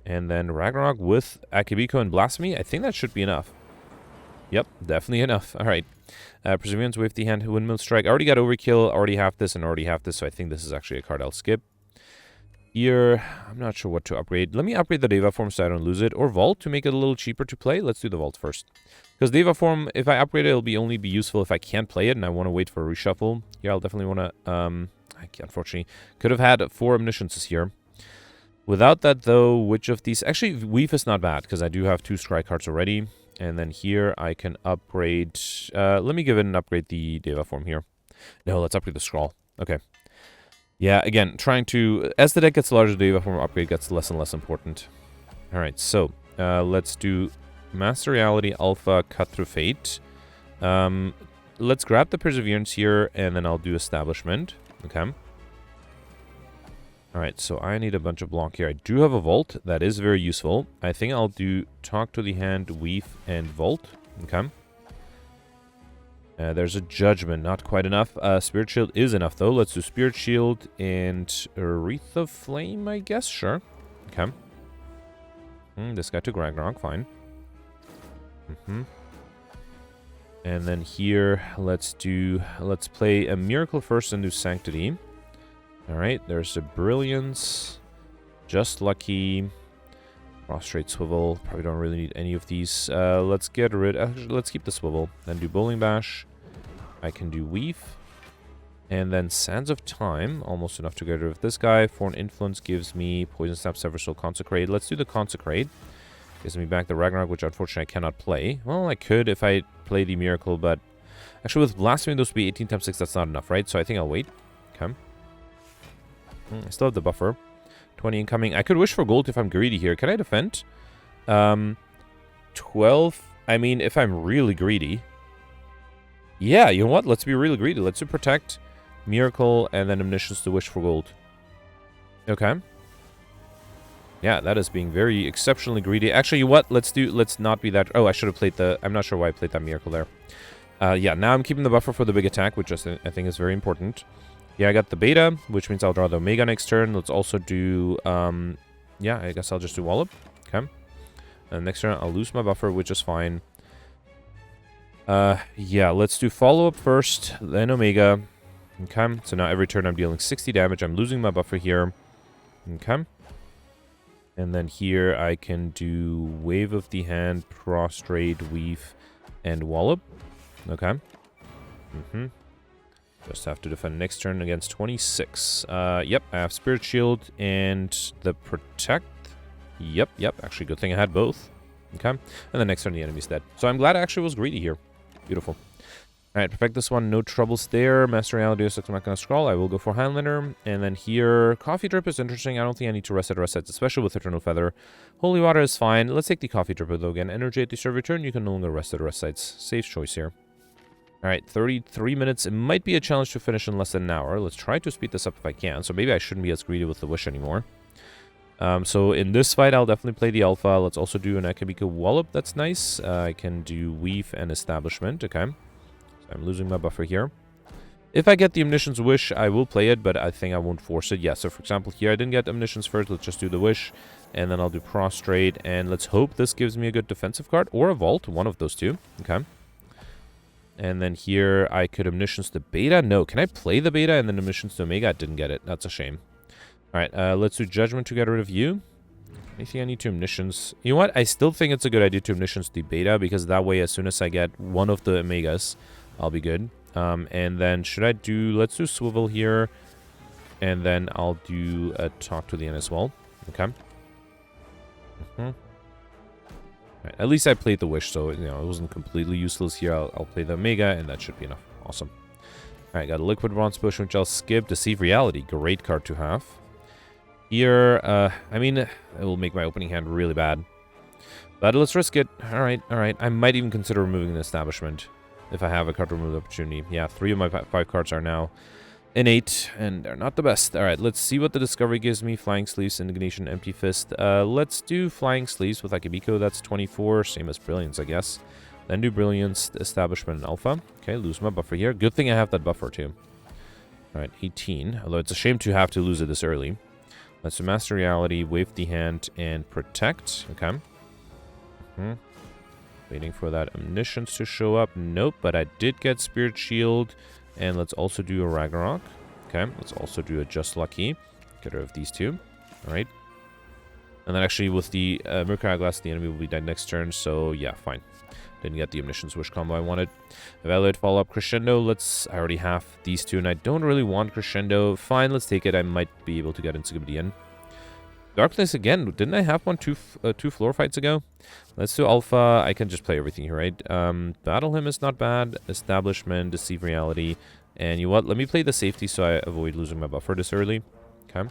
And then Ragnarok with Akibiko and Blasphemy. I think that should be enough. Yep, definitely enough. Alright. Perseverance, Wave the Hand, Windmill Strike. I already got Overkill, already have this, and already have this, so I think this is actually a card I'll skip. Here, I'm not sure what to upgrade. Let me upgrade the Deva Form so I don't lose it. Or Vault to make it a little cheaper to play. Let's do the Vault first. Because Deva Form, if I upgrade it, it'll only be useful if I can't play it and I want to wait for a reshuffle. Here, I'll definitely want to... I unfortunately could have had 4 Omnisciences here. Without that, though, which of these... Actually, Weave is not bad because I do have 2 Scry cards already. And then here, I can upgrade... let me give it an upgrade, the Deva Form here. No, let's upgrade the Scrawl. Okay. Yeah, again, trying to... As the deck gets larger, the Deva Form upgrade gets less and less important. Alright, so, let's do Master Reality, Alpha, Cut Through Fate. Let's grab the Perseverance here, and then I'll do Establishment. Okay. Alright, so I need a bunch of block here. I do have a Vault. That is very useful. I think I'll do Talk to the Hand, Weave, and Vault. Okay. There's a Judgment, not quite enough. Spirit Shield is enough, though. Let's do Spirit Shield and Wreath of Flame, I guess. Sure. Okay. This guy took Ragnarok, fine. And then here, let's play a Miracle first and do Sanctity. Alright, there's a Brilliance. Just Lucky. Prostrate, Swivel. Probably don't really need any of these. Let's get rid... let's keep the Swivel. Then do Bowling Bash. I can do Weave. And then Sands of Time. Almost enough to get rid of this guy. Foreign Influence gives me Poison Snap, Sever Soul, Consecrate. Let's do the Consecrate. Gives me back the Ragnarok, which unfortunately I cannot play. Well, I could if I play the Miracle, but actually with Blasphemy, those would be 18 times 6. That's not enough, right? So I think I'll wait. Okay. I still have the buffer. 20 incoming. I could wish for gold if I'm greedy here. Can I defend? 12. I mean, if I'm really greedy. Yeah, you know what? Let's be really greedy. Let's do Protect, Miracle, and then Omniscience to wish for gold. Okay. Yeah, that is being very exceptionally greedy. Actually, you know what? Let's not be that... Oh, I should have played the... I'm not sure why I played that Miracle there. Yeah, now I'm keeping the buffer for the big attack, which I think is very important. Yeah, I got the beta, which means I'll draw the Omega next turn. Let's also do... yeah, I guess I'll just do Wallop. Okay. And next turn, I'll lose my buffer, which is fine. Yeah, let's do Follow-Up first, then Omega. Okay, so now every turn I'm dealing 60 damage. I'm losing my buffer here. Okay. And then here I can do Wave of the Hand, Prostrate, Weave, and Wallop. Okay. Just have to defend next turn against 26. Yep, I have Spirit Shield and the Protect. Yep. Actually, good thing I had both. Okay. And the next turn the enemy's dead. So I'm glad I actually was greedy here. Beautiful. Alright, perfect this one. No troubles there. Master Reality is not going to scroll. I will go for Highlander. And then here, Coffee Drip is interesting. I don't think I need to rest sets, especially with Eternal Feather. Holy Water is fine. Let's take the Coffee Drip though again. Energy at the start of your turn. You can no longer rest sites. Safe choice here. Alright, 33 minutes. It might be a challenge to finish in less than an hour. Let's try to speed this up if I can. So maybe I shouldn't be as greedy with the Wish anymore. So in this fight, I'll definitely play the Alpha. Let's also do an Akabika Wallop. That's nice. I can do Weave and Establishment. Okay. So I'm losing my buffer here. If I get the Omniscience Wish, I will play it, but I think I won't force it. Yeah, so for example, here I didn't get Omniscience first. Let's just do the Wish. And then I'll do Prostrate. And let's hope this gives me a good defensive card or a Vault. One of those two. Okay. And then here I could Omniscience the Beta. No, can I play the Beta and then Omniscience to Omega? I didn't get it. That's a shame. Alright, let's do Judgment to get rid of you. Anything I need to Omniscience? You know what? I still think it's a good idea to Omniscience the Beta, because that way, as soon as I get one of the Omegas, I'll be good. And then, should I do... Let's do Swivel here. And then I'll do a Talk to the End as well. Okay. Right, at least I played the Wish, so, you know, it wasn't completely useless here. I'll play the Omega, and that should be enough. Awesome. Alright, got a Liquid Bronze Potion, which I'll skip. Deceive Reality. Great card to have. Here, I mean, it will make my opening hand really bad. But let's risk it. Alright. I might even consider removing the Establishment if I have a card remove opportunity. Yeah, 3 of my 5 cards are now innate, and they're not the best. Alright, let's see what the Discovery gives me. Flying Sleeves, Indignation, Empty Fist. Let's do Flying Sleeves with Akabiko. That's 24. Same as Brilliance, I guess. Then do Brilliance, Establishment, and Alpha. Okay, lose my buffer here. Good thing I have that buffer, too. Alright, 18. Although it's a shame to have to lose it this early. Let's do Master Reality, Wave the Hand, and Protect. Okay. Waiting for that Omniscience to show up. Nope, but I did get Spirit Shield. And let's also do a Ragnarok. Okay, let's also do a Just Lucky. Get rid of these two. Alright. And then actually with the Mercury Glass, the enemy will be dead next turn. So yeah, fine. Didn't get the Omniscience Wish combo I wanted. Evaluate, Follow-Up, Crescendo. I already have these two, and I don't really want Crescendo. Fine, let's take it. I might be able to get Insignificant in. Darkness again. Didn't I have one two floor fights ago? Let's do Alpha. I can just play everything here, right? Battle Him is not bad. Establishment, Deceive Reality. And you know what? Let me play the safety so I avoid losing my buffer this early. Okay.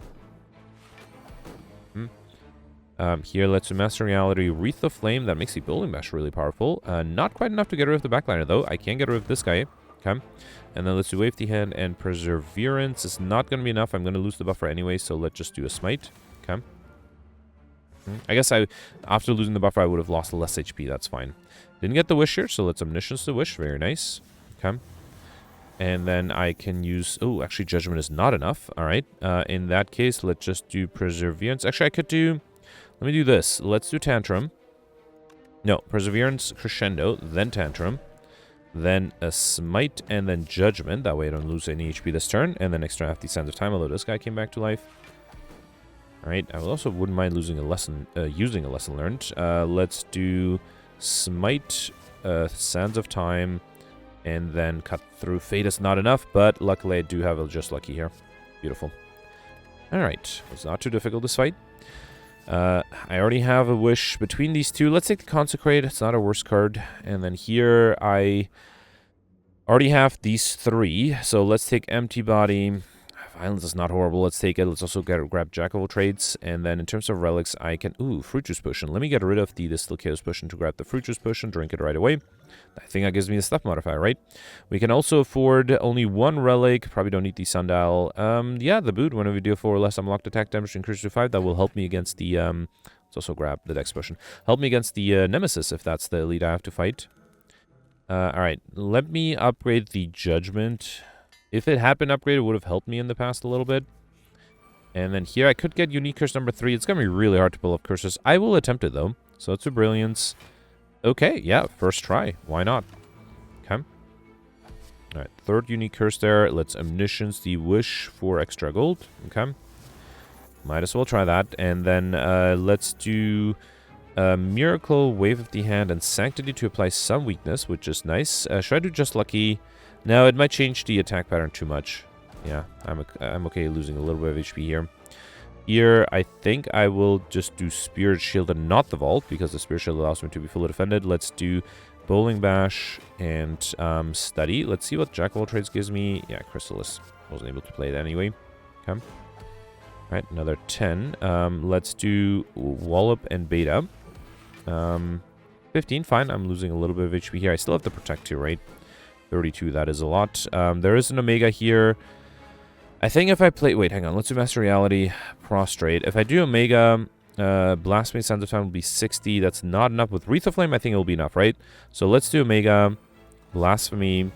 Here, let's do Master Reality, Wreath of Flame. That makes the Building Bash really powerful. Not quite enough to get rid of the backliner, though. I can get rid of this guy. Okay. And then let's do Wave the Hand and Perseverance. It's not going to be enough. I'm going to lose the buffer anyway, so let's just do a Smite. Okay. I guess after losing the buffer, I would have lost less HP. That's fine. Didn't get the Wish here, so let's Omniscience the Wish. Very nice. Okay. And then I can use... Oh, actually, Judgment is not enough. All right. In that case, let's just do Perseverance. Actually, I could do... Let me do this. Let's do Tantrum. No, Perseverance, Crescendo, then Tantrum. Then a Smite, and then Judgment. That way I don't lose any HP this turn. And then next turn I have the Sands of Time, although this guy came back to life. Alright, I also wouldn't mind losing a lesson, using a Lesson Learned. Let's do Smite, Sands of Time, and then Cut Through. Fate is not enough, but luckily I do have a Just Lucky here. Beautiful. Alright, it's not too difficult this fight. I already have a wish between these two. Let's take the Consecrate. It's not a worse card. And then here I already have these three. So let's take Empty Body. Violence is not horrible. Let's take it. Let's also grab Jack of all trades. And then in terms of relics, I can... Ooh, Fruit Juice Potion. Let me get rid of the Distilled Chaos Potion to grab the Fruit Juice Potion. Drink it right away. I think that gives me the stuff modifier, right? We can also afford only one relic. Probably don't need the Sundial. Yeah, the boot. Whenever we deal 4 or less unlocked attack damage increases to 5, that will help me against the... Let's also grab the Dex Potion. Help me against the Nemesis if that's the elite I have to fight. Alright, let me upgrade the Judgment. If it had been upgraded, it would have helped me in the past a little bit. And then here, I could get Unique Curse number 3. It's going to be really hard to pull off curses. I will attempt it, though. So it's a Brilliance. Okay, yeah, first try. Why not? Okay. Alright, third Unique Curse there. Let's Omniscience the Wish for extra gold. Okay. Might as well try that. And then let's do... Miracle, Wave of the Hand, and Sanctity to apply some weakness, which is nice. Should I do Just Lucky? No, it might change the attack pattern too much. Yeah, I'm okay losing a little bit of HP here. Here, I think I will just do Spirit Shield and not the Vault, because the Spirit Shield allows me to be fully defended. Let's do Bowling Bash and Study. Let's see what Jack of all trades gives me. Yeah, Chrysalis. Wasn't able to play it anyway. Okay. Alright, another 10. Let's do Wallop and Beta. 15, fine. I'm losing a little bit of HP here. I still have to protect too, right? 32, that is a lot. There is an Omega here. I think if I play... Wait, hang on. Let's do Master Reality. Prostrate. If I do Omega, Blasphemy, Sands of Time will be 60. That's not enough. With Wreath of Flame, I think it will be enough, right? So let's do Omega, Blasphemy,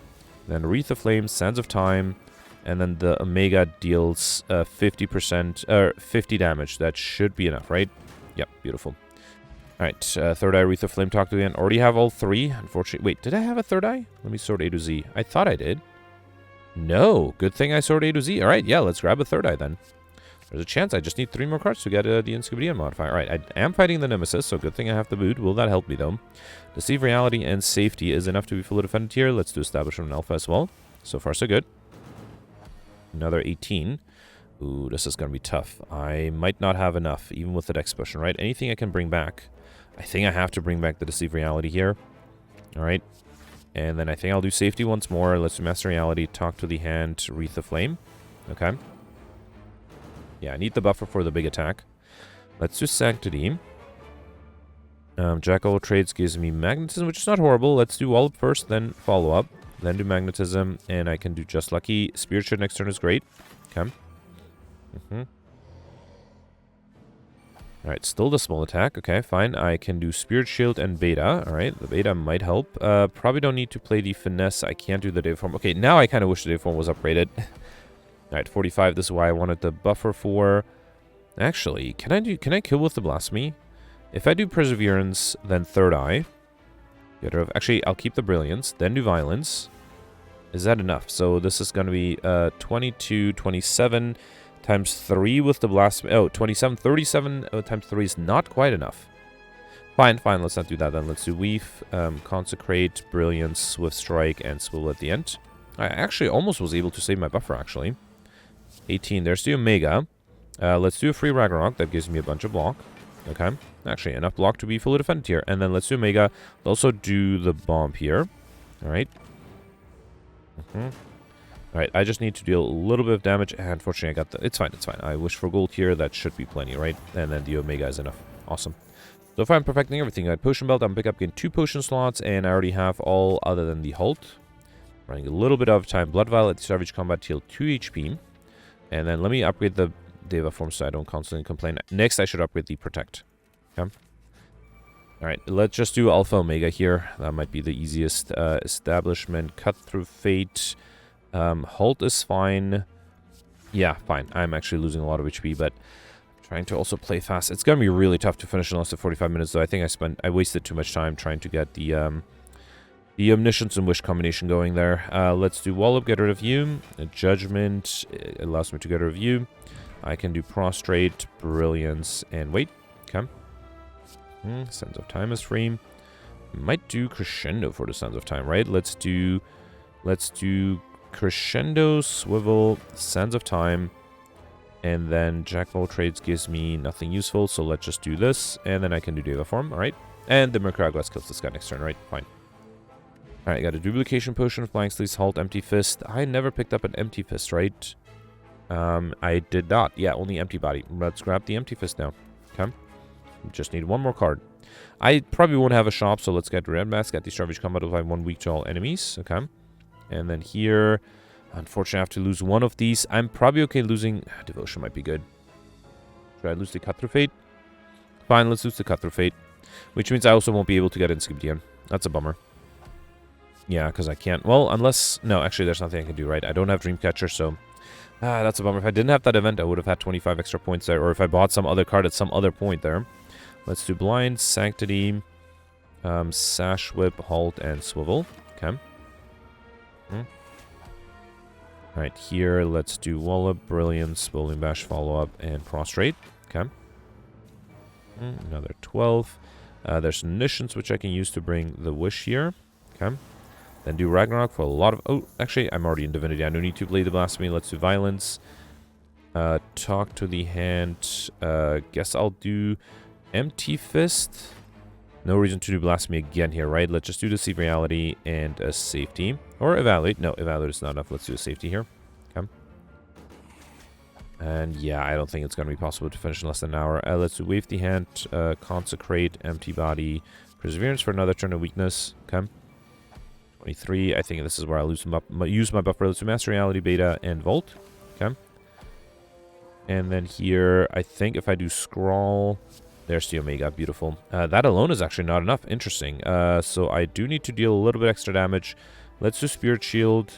then Wreath of Flame, Sands of Time, and then the Omega deals 50%, 50 damage. That should be enough, right? Yep, beautiful. Alright, Third Eye, Wreath of Flame, talk to the end. Already have all 3. Unfortunately, wait, did I have a Third Eye? Let me sort A to Z. I thought I did. No, good thing I sort A to Z. Alright, yeah, let's grab a Third Eye then. There's a chance I just need 3 more cards to get the Inscubity modifier. Alright, I am fighting the Nemesis, so good thing I have the boot. Will that help me though? Deceive Reality and Safety is enough to be fully defended here. Let's do Establishment and Alpha as well. So far, so good. Another 18. Ooh, this is going to be tough. I might not have enough, even with the Dex Potion, right? Anything I can bring back. I think I have to bring back the Deceive Reality here. Alright. And then I think I'll do Safety once more. Let's do Master Reality, Talk to the Hand, Wreath of Flame. Okay. Yeah, I need the buffer for the big attack. Let's do Sanctity. Jack of all trades gives me Magnetism, which is not horrible. Let's do Wallop first, then Follow Up. Then do Magnetism, and I can do Just Lucky. Spirit Shield next turn is great. Okay. Alright, still the small attack. Okay, fine. I can do Spirit Shield and Beta. Alright, the Beta might help. Probably don't need to play the Finesse. I can't do the Dave Form. Okay, now I kind of wish the Dave Form was upgraded. Alright, 45. This is why I wanted the buffer for... Actually, can I kill with the Blasphemy? If I do Perseverance, then Third Eye... Get rid of... Actually, I'll keep the Brilliance, then do Violence. Is that enough? So this is going to be 22, 27 times 3 with the Blasphemy. Oh, 27, 37 times 3 is not quite enough. Fine, fine. Let's not do that then. Let's do Weave, Consecrate, Brilliance, Swift Strike, and Swivel at the end. I actually almost was able to save my buffer, actually. 18. There's the Omega. Let's do a free Ragnarok. That gives me a bunch of block. Okay. Actually, enough block to be fully defended here. And then let's do Omega. Let's also do the Bomb here. Alright. Alright, I just need to deal a little bit of damage. And unfortunately, I got the... It's fine, it's fine. I wish for gold here. That should be plenty, right? And then the Omega is enough. Awesome. So if I'm perfecting everything, I had Potion Belt. I'm pick up again 2 potion slots. And I already have all other than the Halt. Running a little bit of time. Blood Vial at Savage Combat heal 2 HP. And then let me upgrade the Deva form so I don't constantly complain. Next, I should upgrade the Protect. Okay. Alright, let's just do Alpha Omega here. That might be the easiest. Establishment, Cut Through Fate. Halt is fine. Yeah, fine. I'm actually losing a lot of HP, but I'm trying to also play fast. It's going to be really tough to finish in less than 45 minutes, though. I think I wasted too much time trying to get the Omniscience and Wish combination going there. Let's do Wallop, get rid of you. Judgment allows me to get rid of you. I can do Prostrate, Brilliance, and wait. Okay. Sands of Time is free. Might do Crescendo for the Sands of Time, right? Let's do Crescendo, Swivel, Sands of Time, And then Jack of all trades gives me nothing useful, so let's just do this. And then I can do Deva Form, alright. And the Mercury Glass kills this guy next turn, right? Fine. Alright, got a Duplication Potion, Flying Sleeves, Halt, Empty Fist. I never picked up an Empty Fist, right? I did not. Yeah, only Empty Body. Let's grab the Empty Fist now. Okay. Just need one more card. I probably won't have a shop, so let's get Red Mask, get the Starvage Combat if I have 1 week to all enemies. Okay. And then here, unfortunately, I have to lose one of these. I'm probably okay losing... Devotion might be good. Should I lose the Cut Through Fate? Fine, let's lose the Cut Through Fate. Which means I also won't be able to get Inscription. That's a bummer. Yeah, because I can't... Well, unless... No, actually, there's nothing I can do, right? I don't have Dreamcatcher, so... that's a bummer. If I didn't have that event, I would have had 25 extra points there. Or if I bought some other card at some other point there. Let's do Blind, Sanctity, Sash Whip, Halt, and Swivel. Okay. Alright, here, let's do Wallop, Brilliance, Bowling Bash, Follow-Up, and Prostrate. Okay. Another 12. There's Omniscience, which I can use to bring the Wish here. Okay. Then do Ragnarok for a lot of... Oh, actually, I'm already in Divinity. I don't need to play the Blasphemy. Let's do Violence. Talk to the hand. Guess I'll do Empty Fist. No reason to do Blasphemy again here, right? Let's just do Deceive Reality and a Safety. Or Evaluate. No, Evaluate is not enough. Let's do a Safety here. Okay. And yeah, I don't think it's going to be possible to finish in less than an hour. Let's do Wave the Hand, Consecrate, Empty Body, Perseverance for another turn of Weakness. Okay. 23. I think this is where I use my buffer. Let's do Master Reality, Beta, and Volt. Okay. And then here, I think if I do Scrawl... There's the Omega. Beautiful. That alone is actually not enough. Interesting. So I do need to deal a little bit extra damage. Let's do Spirit Shield.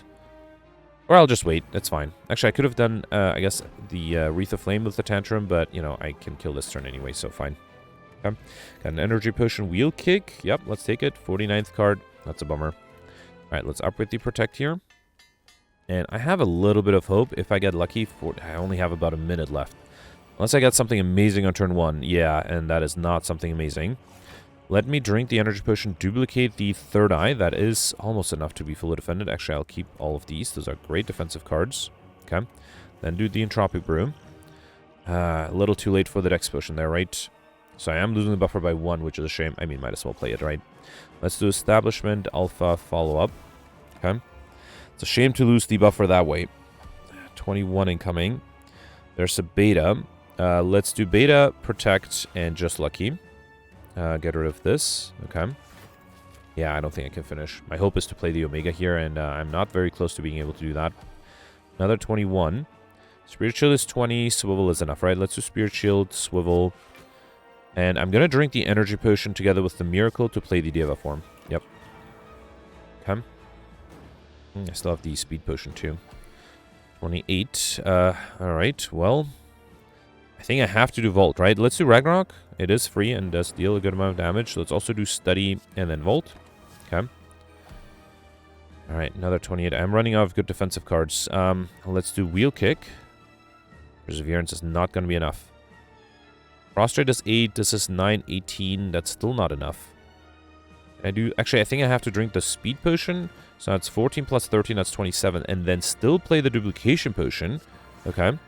Or I'll just wait. That's fine. Actually, I could have done, I guess, the Wreath of Flame with the Tantrum, but, you know, I can kill this turn anyway, so fine. Okay. Got an Energy Potion, Wheel Kick. Yep, let's take it. 49th card. That's a bummer. Alright, let's upgrade the Protect here. And I have a little bit of hope if I get lucky. I only have about a minute left. Unless I get something amazing on turn 1. Yeah, and that is not something amazing. Let me drink the Energy Potion, duplicate the Third Eye. That is almost enough to be fully defended. Actually, I'll keep all of these. Those are great defensive cards. Okay. Then do the Entropic Brew. A little too late for the Dex Potion there, right? So I am losing the buffer by 1, which is a shame. I mean, might as well play it, right? Let's do Establishment, Alpha, Follow-Up. Okay. It's a shame to lose the buffer that way. 21 incoming. There's a Beta. Let's do Beta, Protect, and Just Lucky. Get rid of this. Okay. Yeah, I don't think I can finish. My hope is to play the Omega here, and I'm not very close to being able to do that. Another 21. Spirit Shield is 20. Swivel is enough, right? Let's do Spirit Shield, Swivel. And I'm going to drink the Energy Potion together with the Miracle to play the Deva form. Yep. Okay. I still have the Speed Potion too. 28. Alright, well... I think I have to do Volt, right? Let's do Ragnarok. It is free and does deal a good amount of damage. So let's also do Study and then Volt. Okay. Alright, another 28. I'm running out of good defensive cards. Let's do Wheel Kick. Perseverance is not going to be enough. Prostrate is 8. This is 9, 18. That's still not enough. Actually, I think I have to drink the Speed Potion. So that's 14 plus 13. That's 27. And then still play the Duplication Potion. Okay.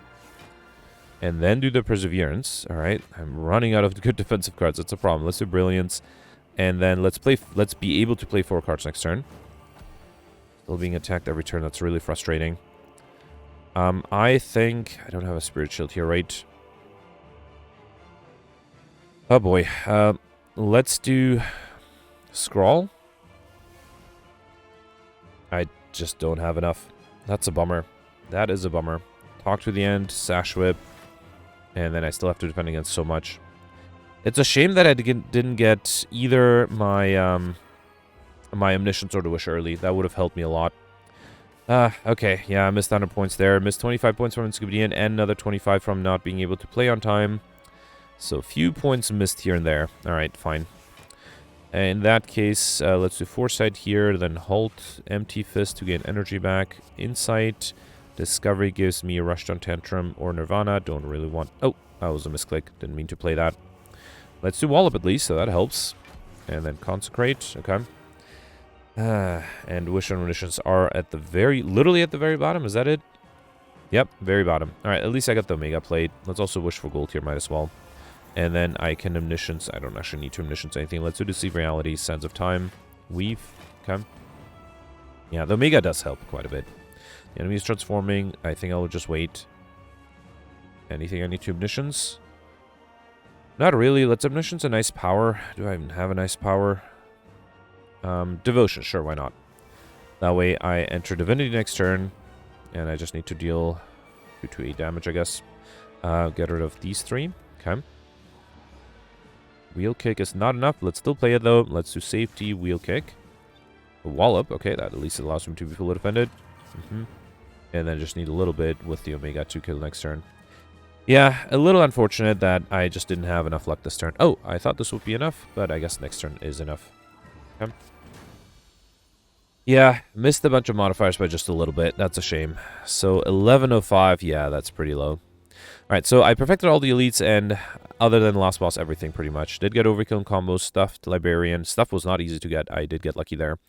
And then do the Perseverance. Alright. I'm running out of good defensive cards. That's a problem. Let's do Brilliance. And then let's be able to play 4 cards next turn. Still being attacked every turn. That's really frustrating. I think... I don't have a Spirit Shield here, right? Oh boy. Let's do... Scrawl. I just don't have enough. That's a bummer. That is a bummer. Talk to the end. Sash Whip. And then I still have to defend against so much. It's a shame that I didn't get either my my Omniscience or the Wish early. That would have helped me a lot. Okay. Yeah, I missed 100 points there. Missed 25 points from Inscription and another 25 from not being able to play on time. So a few points missed here and there. Alright, fine. In that case, let's do Foresight here. Then Halt, Empty Fist to gain energy back. Insight. Discovery gives me a Rush on Tantrum or Nirvana. Don't really want... Oh, that was a misclick. Didn't mean to play that. Let's do Wallop at least, so that helps. And then Consecrate. Okay. And Wish and Munitions are at the literally at the very bottom. Is that it? Yep, very bottom. All right, at least I got the Omega plate. Let's also wish for gold here, might as well. And then I can omniscience. I don't actually need to omniscience anything. Let's do Deceive Reality, Sands of Time, Weave. Okay. Yeah, the Omega does help quite a bit. The enemy is transforming. I think I'll just wait. Anything I need to omniscience? Not really. Let's omniscience a nice power. Do I even have a nice power? Devotion. Sure, why not? That way I enter Divinity next turn. And I just need to deal 2/8 damage, I guess. Get rid of these 3. Okay. Wheel Kick is not enough. Let's still play it, though. Let's do Safety, Wheel Kick. A Wallop. Okay, that at least allows him to be fully defended. And then just need a little bit with the Omega to kill next turn. Yeah, a little unfortunate that I just didn't have enough luck this turn. Oh, I thought this would be enough, but I guess next turn is enough. Okay. Yeah, missed a bunch of modifiers by just a little bit. That's a shame. So 1105, yeah, that's pretty low. Alright, so I perfected all the elites, and other than the last boss, everything pretty much. Did get overkill and combos, stuffed Librarian. Stuff was not easy to get. I did get lucky there.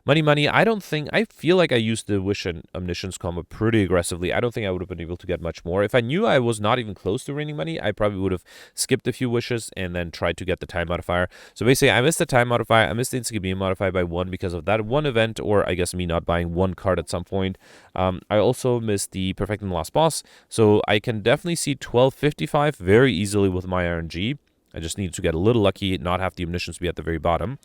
Money, I don't think... I feel like I used the Wish and Omniscience combo pretty aggressively. I don't think I would have been able to get much more. If I knew I was not even close to raining money, I probably would have skipped a few wishes and then tried to get the time modifier. So basically, I missed the time modifier. I missed the instant beam modifier by 1 because of that one event, or I guess me not buying 1 card at some point. I also missed the perfecting the last boss, so I can definitely see 1255 very easily with my RNG. I just need to get a little lucky, not have the omniscience be at the very bottom.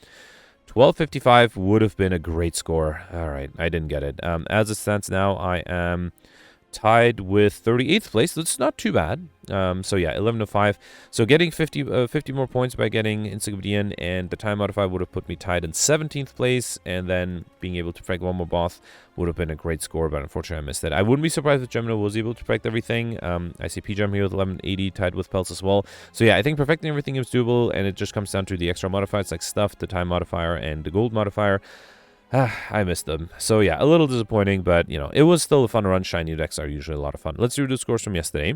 1255 would have been a great score. All right, I didn't get it. As it stands now, I am tied with 38th place. That's not too bad. So yeah, 1105. So getting 50 more points by getting Insignifiant and the time modifier would have put me tied in 17th place, and then being able to perfect one more boss would have been a great score, but unfortunately I missed it. I wouldn't be surprised if Gemini was able to perfect everything. I see PGM here with 1180 tied with Pels as well. So yeah, I think perfecting everything is doable, and it just comes down to the extra modifiers like stuff, the time modifier, and the gold modifier. I missed them. So yeah, a little disappointing, but you know, it was still a fun run. Shiny decks are usually a lot of fun. Let's do the scores from yesterday.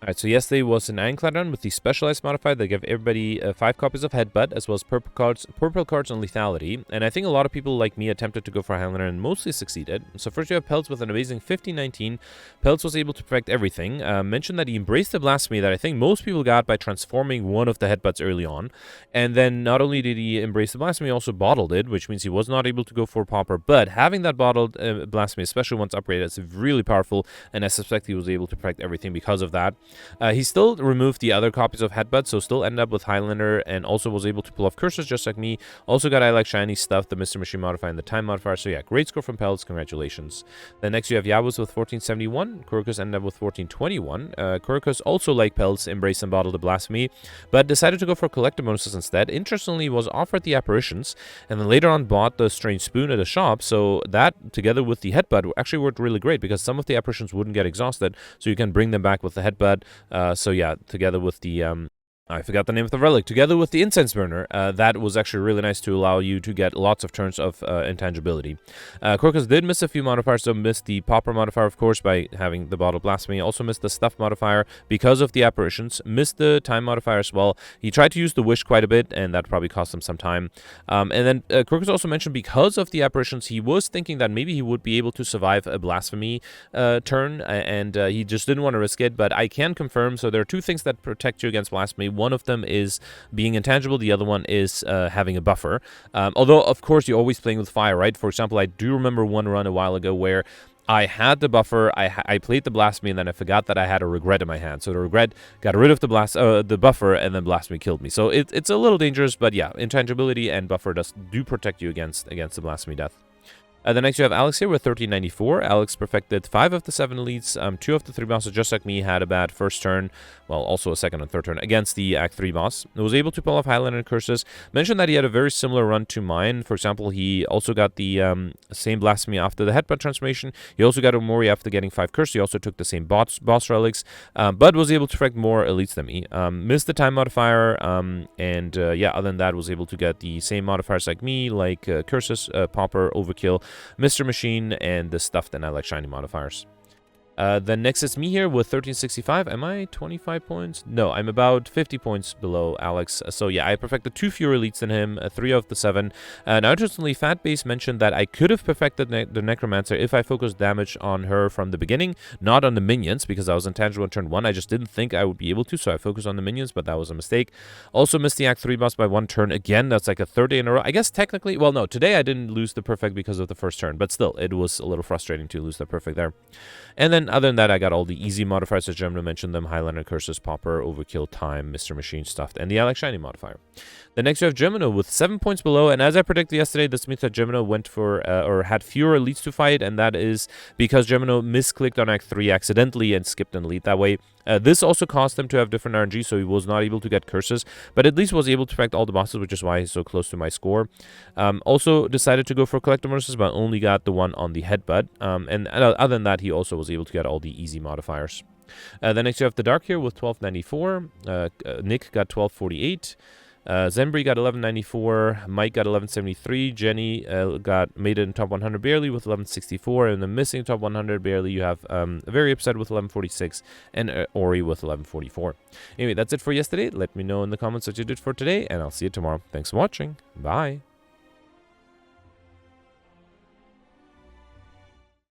Alright, so yesterday was an Ironclad run with the Specialized modifier that gave everybody 5 copies of Headbutt, as well as purple cards on Lethality. And I think a lot of people like me attempted to go for Highlander and mostly succeeded. So first you have Peltz with an amazing 1519. Peltz was able to perfect everything. Mentioned that he embraced the Blasphemy that I think most people got by transforming one of the Headbutts early on. And then not only did he embrace the Blasphemy, he also bottled it, which means he was not able to go for Popper. But having that bottled Blasphemy, especially once upgraded, is really powerful. And I suspect he was able to perfect everything because of that. He still removed the other copies of Headbutt, so still ended up with Highlander, and also was able to pull off curses just like me. Also got I Like Shiny stuff, the Mr. Machine modifier, and the time modifier. So yeah, great score from Peltz. Congratulations. Then next you have Yabuz with 1471. Kurokus ended up with 1421. Kurokus also, like Peltz, embraced and bottled the Blasphemy, but decided to go for collector bonuses instead. Interestingly, was offered the Apparitions, and then later on bought the Strange Spoon at a shop. So that, together with the Headbutt, actually worked really great because some of the Apparitions wouldn't get exhausted, so you can bring them back with the Headbutt. So yeah, together with the I forgot the name of the relic. Together with the Incense Burner, that was actually really nice to allow you to get lots of turns of intangibility. Crocus did miss a few modifiers, so missed the Popper modifier, of course, by having the Bottle Blasphemy. Also missed the Stuff modifier because of the Apparitions. Missed the Time modifier as well. He tried to use the Wish quite a bit, and that probably cost him some time. And then Crocus also mentioned because of the Apparitions, he was thinking that maybe he would be able to survive a Blasphemy turn, and he just didn't want to risk it. But I can confirm, so there are 2 things that protect you against Blasphemy. One of them is being intangible. The other one is having a buffer. Although, of course, you're always playing with fire, right? For example, I do remember one run a while ago where I had the buffer, I played the Blasphemy, and then I forgot that I had a Regret in my hand. So the Regret got rid of the buffer, and then Blasphemy killed me. So it's a little dangerous, but yeah, intangibility and buffer do protect you against the Blasphemy death. Then next you have Alex here with 1394. Alex perfected 5 of the 7 leads. 2 of the 3 bosses, just like me, had a bad first turn. Well, also a second and third turn against the Act 3 boss. He was able to pull off Highlander and Curses. Mentioned that he had a very similar run to mine. For example, he also got the same Blasphemy after the Headbutt transformation. He also got a Mori after getting 5 Curses. He also took the same boss relics, but was able to perfect more elites than me. Missed the time modifier, and yeah, other than that, was able to get the same modifiers like me, like Curses, Popper, Overkill, Mr. Machine, and the Stuffed and I Like Shiny modifiers. Then next is me here with 1365. Am I 25 points? No, I'm about 50 points below Alex. So yeah, I perfected 2 fewer elites than him, 3 of the 7. Now, interestingly, Fatbase mentioned that I could have perfected the Necromancer if I focused damage on her from the beginning, not on the minions, because I was intangible in turn 1. I just didn't think I would be able to, so I focused on the minions, but that was a mistake. Also missed the Act 3 boss by 1 turn. Again, that's like a 3rd day in a row. I guess technically, well, no, today I didn't lose the perfect because of the first turn, but still, it was a little frustrating to lose the perfect there. And then other than that, I got all the easy modifiers, as Gemino mentioned them: Highlander, Curses, Pauper, Overkill, Time, Mr. Machine, Stuffed, and the Alex Shiny modifier. The next you have Gemino with 7 points below, and as I predicted yesterday, this means that Gemino went for, or had fewer elites to fight, and that is because Gemino misclicked on Act 3 accidentally and skipped an elite that way. This also caused him to have different RNG, so he was not able to get curses, but at least was able to perfect all the bosses, which is why he's so close to my score. Also decided to go for collector bonuses, but only got the one on the headbutt. And other than that, he also was able to get all the easy modifiers. Then next you have the Dark here with 1294. Nick got 1248. Zembri got 1194, Mike got 1173, Jenny made it in top 100 barely with 1164, and the missing top 100 barely you have Very Upset with 1146, and Ori with 1144. Anyway, that's it for yesterday. Let me know in the comments what you did for today, and I'll see you tomorrow. Thanks for watching. Bye.